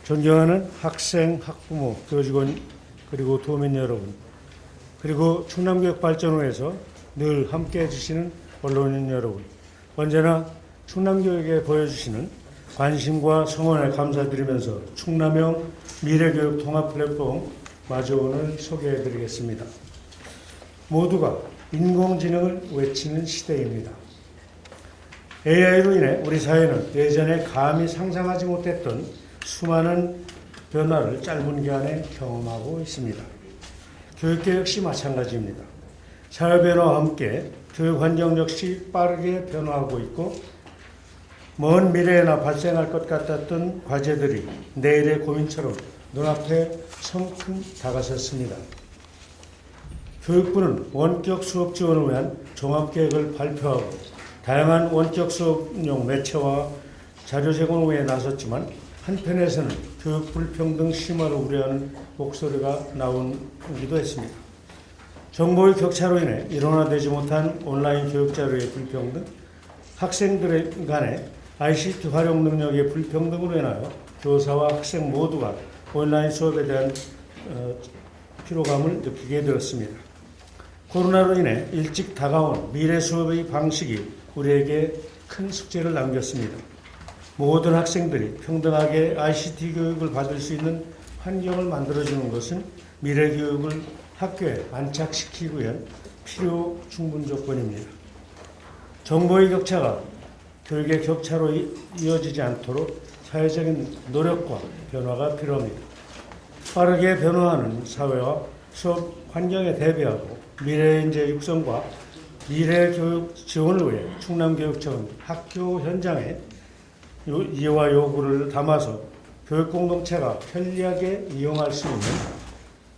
존경하는 학생, 학부모, 교직원, 그리고 도민 여러분, 그리고 충남교육발전호에서 늘 함께해 주시는 언론인 여러분, 언제나 충남교육에 보여주시는 관심과 성원에 감사드리면서 충남형 미래교육 통합 플랫폼 마주온을 소개해 드리겠습니다. 모두가 인공지능을 외치는 시대입니다. AI로 인해 우리 사회는 예전에 감히 상상하지 못했던 수많은 변화를 짧은 기간에 경험하고 있습니다. 교육계 역시 마찬가지입니다. 사회 변화와 함께 교육 환경 역시 빠르게 변화하고 있고, 먼 미래에나 발생할 것 같았던 과제들이 내일의 고민처럼 눈앞에 성큼 다가섰습니다. 교육부는 원격 수업 지원을 위한 종합계획을 발표하고 다양한 원격 수업용 매체와 자료 제공을 위해 나섰지만, 한편에서는 교육 불평등 심화를 우려하는 목소리가 나오기도 했습니다. 정보의 격차로 인해 일원화되지 못한 온라인 교육 자료의 불평등, 학생들 간의 ICT 활용 능력의 불평등으로 인하여 교사와 학생 모두가 온라인 수업에 대한 피로감을 느끼게 되었습니다. 코로나로 인해 일찍 다가온 미래 수업의 방식이 우리에게 큰 숙제를 남겼습니다. 모든 학생들이 평등하게 ICT 교육을 받을 수 있는 환경을 만들어주는 것은 미래 교육을 학교에 안착시키기 위한 필요 충분 조건입니다. 정보의 격차가 교육의 격차로 이어지지 않도록 사회적인 노력과 변화가 필요합니다. 빠르게 변화하는 사회와 수업 환경에 대비하고 미래 인재 육성과 미래 교육 지원을 위해 충남교육청은 학교 현장에 이해와 요구를 담아서 교육 공동체가 편리하게 이용할 수 있는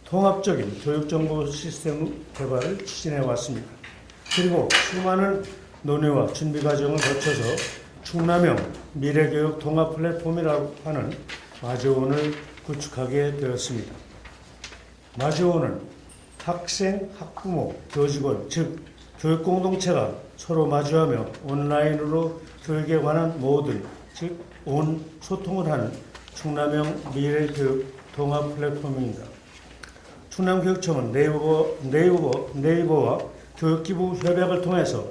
통합적인 교육정보 시스템 개발을 추진해 왔습니다. 그리고 수많은 논의와 준비 과정을 거쳐서 충남형 미래교육 통합 플랫폼이라고 하는 마주온을 구축하게 되었습니다. 마주온은 학생, 학부모, 교직원, 즉 교육 공동체가 서로 마주하며 온라인으로 교육에 관한 모든, 즉 온 소통을 하는 충남형 미래교육 통합 플랫폼입니다. 충남교육청은 네이버와 교육기부 협약을 통해서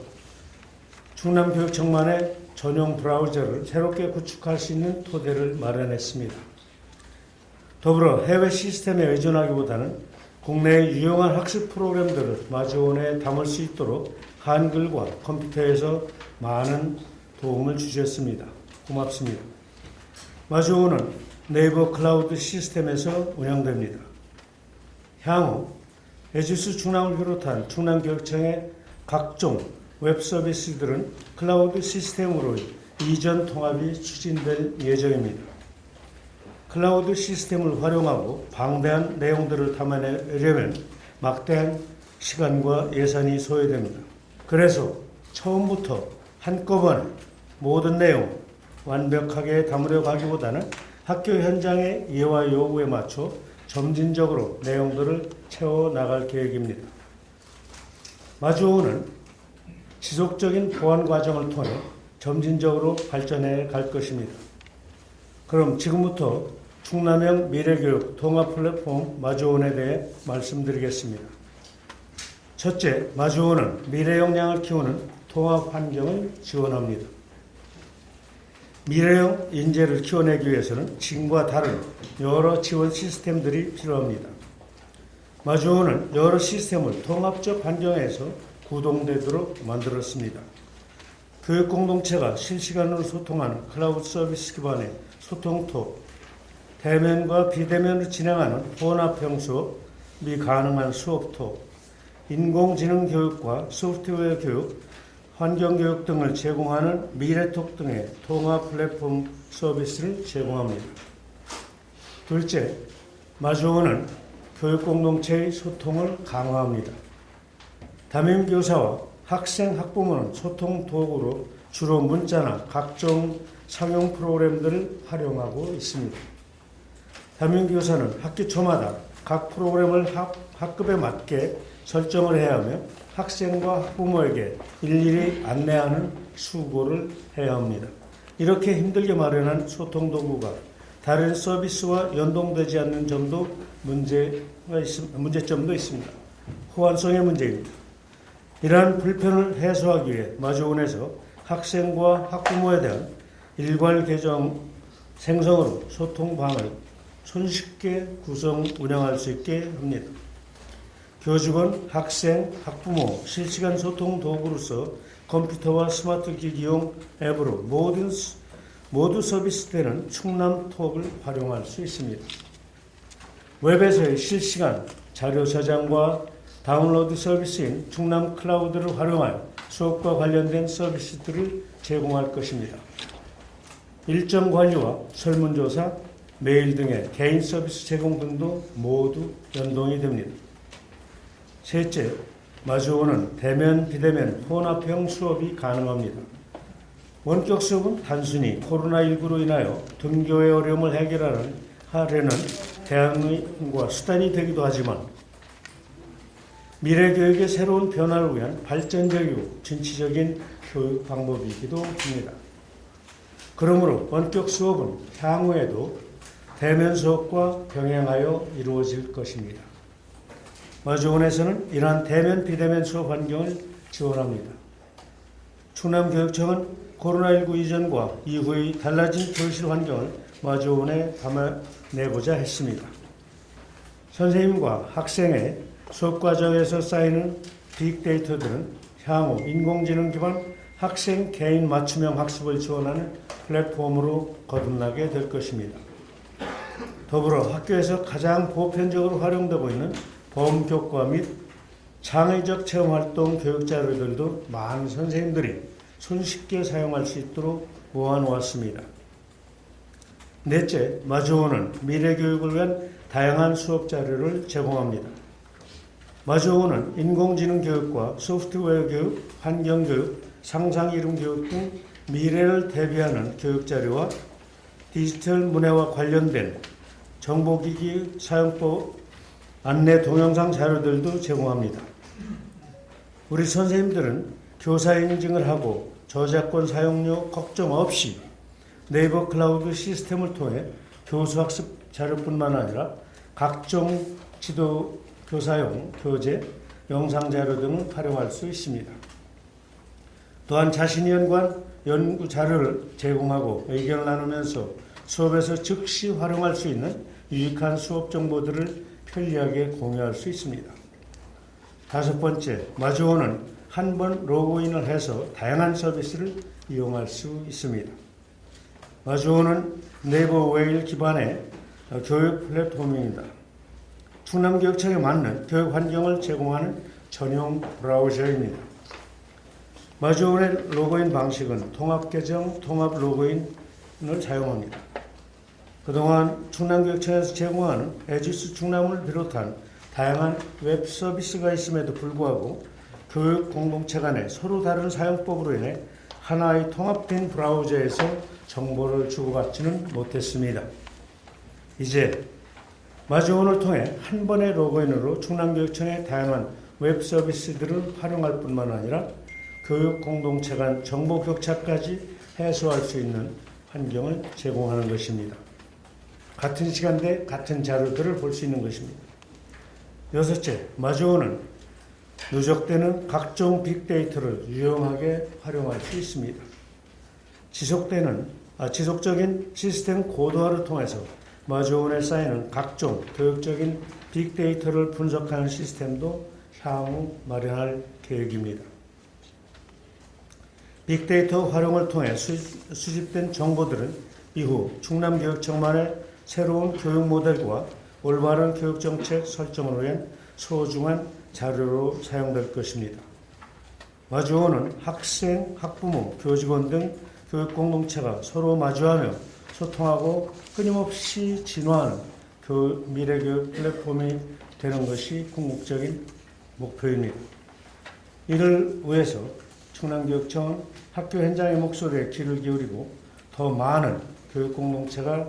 충남교육청만의 전용 브라우저를 새롭게 구축할 수 있는 토대를 마련했습니다. 더불어 해외 시스템에 의존하기보다는 국내의 유용한 학습 프로그램들을 마주온에 담을 수 있도록 한글과 컴퓨터에서 많은 도움을 주셨습니다. 고맙습니다. 마주온은 네이버 클라우드 시스템에서 운영됩니다. 향후 에듀스 충남을 비롯한 충남교육청의 각종 웹 서비스들은 클라우드 시스템으로 이전 통합이 추진될 예정입니다. 클라우드 시스템을 활용하고 방대한 내용들을 담아내려면 막대한 시간과 예산이 소요됩니다. 그래서 처음부터 한꺼번에 모든 내용 완벽하게 담으려고 하기보다는 학교 현장의 이해와 요구에 맞춰 점진적으로 내용들을 채워나갈 계획입니다. 마주온은 지속적인 보완 과정을 통해 점진적으로 발전해 갈 것입니다. 그럼 지금부터 충남형 미래교육 통합 플랫폼 마주온에 대해 말씀드리겠습니다. 첫째, 마주온은 미래 역량을 키우는 통합 환경을 지원합니다. 미래형 인재를 키워내기 위해서는 지금과 다른 여러 지원 시스템들이 필요합니다. 마주온은 여러 시스템을 통합적 환경에서 구동되도록 만들었습니다. 교육 공동체가 실시간으로 소통하는 클라우드 서비스 기반의 소통톡, 대면과 비대면으로 진행하는 혼합형 수업이 가능한 수업톡, 인공지능 교육과 소프트웨어 교육, 환경교육 등을 제공하는 미래톡 등의 통합 플랫폼 서비스를 제공합니다. 둘째, 마주온은 교육공동체의 소통을 강화합니다. 담임교사와 학생, 학부모는 소통 도구로 주로 문자나 각종 상용 프로그램들을 활용하고 있습니다. 담임교사는 학기 초마다 각 프로그램을 학급에 맞게 설정을 해야 하며 학생과 학부모에게 일일이 안내하는 수고를 해야 합니다. 이렇게 힘들게 마련한 소통 도구가 다른 서비스와 연동되지 않는 점도 문제점도 있습니다. 호환성의 문제입니다. 이러한 불편을 해소하기 위해 마주원에서 학생과 학부모에 대한 일괄 계정 생성으로 소통방을 손쉽게 구성 운영할 수 있게 합니다. 교직원, 학생, 학부모 실시간 소통 도구로서 컴퓨터와 스마트 기기용 앱으로 모두 서비스되는 충남톡을 활용할 수 있습니다. 웹에서의 실시간 자료 저장과 다운로드 서비스인 충남 클라우드를 활용하여 수업과 관련된 서비스들을 제공할 것입니다. 일정 관리와 설문조사, 메일 등의 개인 서비스 제공 등도 모두 연동이 됩니다. 셋째, 마주오는 대면, 비대면, 혼합형 수업이 가능합니다. 원격 수업은 단순히 코로나19로 인하여 등교의 어려움을 해결하려는 대안과 수단이 되기도 하지만 미래교육의 새로운 변화를 위한 발전적이고 진취적인 교육 방법이기도 합니다. 그러므로 원격 수업은 향후에도 대면 수업과 병행하여 이루어질 것입니다. 마주원에서는 이러한 대면, 비대면 수업 환경을 지원합니다. 충남교육청은 코로나19 이전과 이후의 달라진 교실 환경을 마주원에 담아내고자 했습니다. 선생님과 학생의 수업 과정에서 쌓이는 빅데이터들은 향후 인공지능 기반 학생 개인 맞춤형 학습을 지원하는 플랫폼으로 거듭나게 될 것입니다. 더불어 학교에서 가장 보편적으로 활용되고 있는 범교과 및 창의적 체험활동 교육 자료들도 많은 선생님들이 손쉽게 사용할 수 있도록 모아놓았습니다. 넷째, 마주원은 미래교육을 위한 다양한 수업 자료를 제공합니다. 마주원은 인공지능 교육과 소프트웨어 교육, 환경교육, 상상이론 교육 등 미래를 대비하는 교육 자료와 디지털 문해와 관련된 정보기기 사용법 안내 동영상 자료들도 제공합니다. 우리 선생님들은 교사 인증을 하고 저작권 사용료 걱정 없이 네이버 클라우드 시스템을 통해 교수학습 자료뿐만 아니라 각종 지도 교사용 교재, 영상 자료 등을 활용할 수 있습니다. 또한 자신이 연구한 연구 자료를 제공하고 의견을 나누면서 수업에서 즉시 활용할 수 있는 유익한 수업 정보들을 편리하게 공유할 수 있습니다. 다섯 번째, 마주원은 한 번 로그인을 해서 다양한 서비스를 이용할 수 있습니다. 마주원은 네이버 웨일 기반의 교육 플랫폼입니다. 충남교육청에 맞는 교육 환경을 제공하는 전용 브라우저입니다. 마주원의 로그인 방식은 통합계정, 통합 로그인을 사용합니다. 그동안 충남교육청에서 제공하는 에듀스 충남을 비롯한 다양한 웹 서비스가 있음에도 불구하고 교육 공동체 간에 서로 다른 사용법으로 인해 하나의 통합된 브라우저에서 정보를 주고받지는 못했습니다. 이제 마주원을 통해 한 번의 로그인으로 충남교육청의 다양한 웹 서비스들을 활용할 뿐만 아니라 교육 공동체 간 정보 격차까지 해소할 수 있는 환경을 제공하는 것입니다. 같은 시간대 같은 자료들을 볼 수 있는 것입니다. 여섯째, 마주원은 누적되는 각종 빅데이터를 유용하게 활용할 수 있습니다. 지속적인 시스템 고도화를 통해서 마주원에 쌓이는 각종 교육적인 빅데이터를 분석하는 시스템도 향후 마련할 계획입니다. 빅데이터 활용을 통해 수집된 정보들은 이후 충남교육청만의 새로운 교육 모델과 올바른 교육정책 설정을 위한 소중한 자료로 사용될 것입니다. 마주원은 학생, 학부모, 교직원 등 교육 공동체가 서로 마주하며 소통하고 끊임없이 진화하는 미래교육 플랫폼이 되는 것이 궁극적인 목표입니다. 이를 위해서 충남교육청은 학교 현장의 목소리에 귀를 기울이고 더 많은 교육 공동체가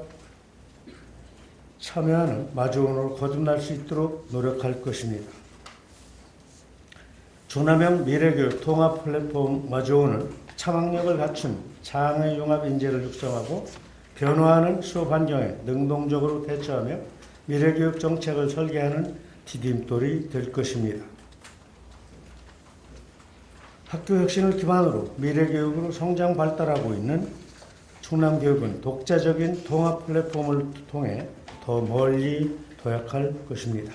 참여하는 마주원으로 거듭날 수 있도록 노력할 것입니다. 충남형 미래교육 통합 플랫폼 마주원은 창학력을 갖춘 장애 융합 인재를 육성하고 변화하는 수업 환경에 능동적으로 대처하며 미래교육 정책을 설계하는 디딤돌이 될 것입니다. 학교 혁신을 기반으로 미래교육으로 성장 발달하고 있는 충남교육은 독자적인 통합 플랫폼을 통해 더 멀리 도약할 것입니다.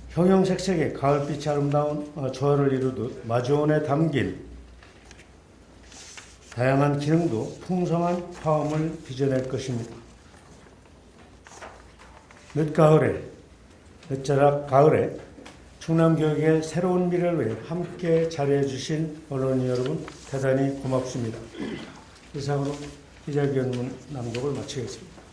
형형색색의 가을빛이 아름다운 조화를 이루듯 마주원에 담긴 다양한 기능도 풍성한 화음을 빚어낼 것입니다. 늦자락 가을에 충남교육의 새로운 미래를 위해 함께 자리해 주신 언론인 여러분 대단히 고맙습니다. 이상으로 기자회견문 낭독을 마치겠습니다.